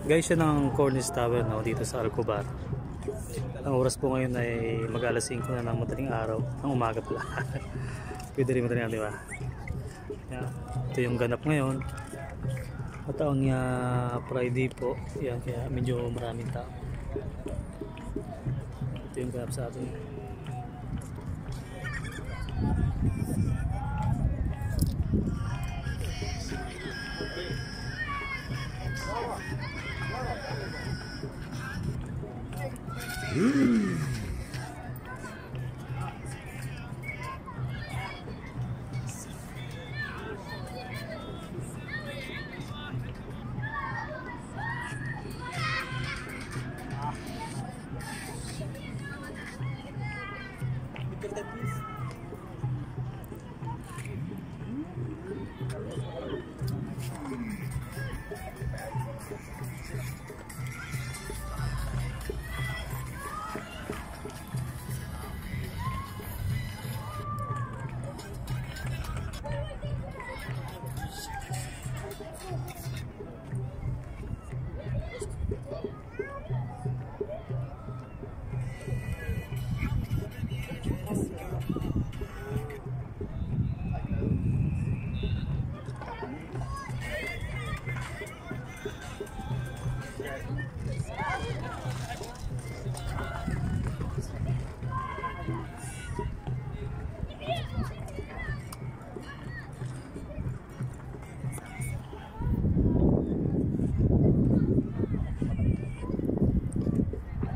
Guys, yan ang Cornice Tower dito sa Alcobar. Ang oras po ngayon ay mag-alas 5 na ng madaling araw. Ang umaga pala. Pwede rin madaling araw, diba? Yan. Ito yung ganap ngayon. At ang Friday po. Yan, kaya medyo maraming tao. Ito yung ganap sa atin.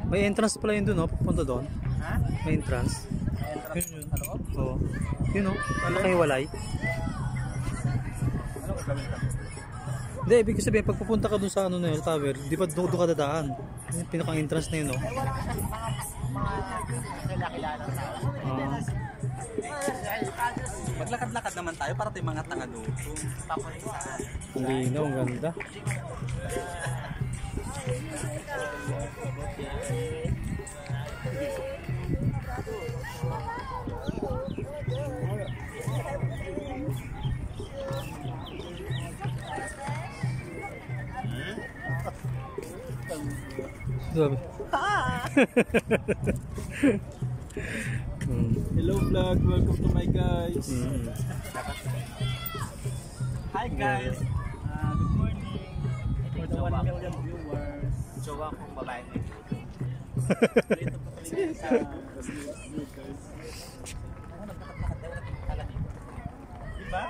May entrance pala yun doon, pupunta doon. Ha? May entrance. Yun. Ano? Oo. Yun nakahiwalay. Ano ko gawin ka? Hindi, ibig sabihin, pag pupunta ka doon sa tower, di ba doon ka dadaan? Yung pinaka-entrance na yun, no? Eh, wala kasi mga kilala tao. Maglakad-lakad naman tayo para tayo mga tanga doon. Ang linaw, ang ganda. Hello vlog, welcome to my guys. Hi guys. Good morning. For the 1 million viewers. Jowa kong babae. Dito po kami sa guys. Diba?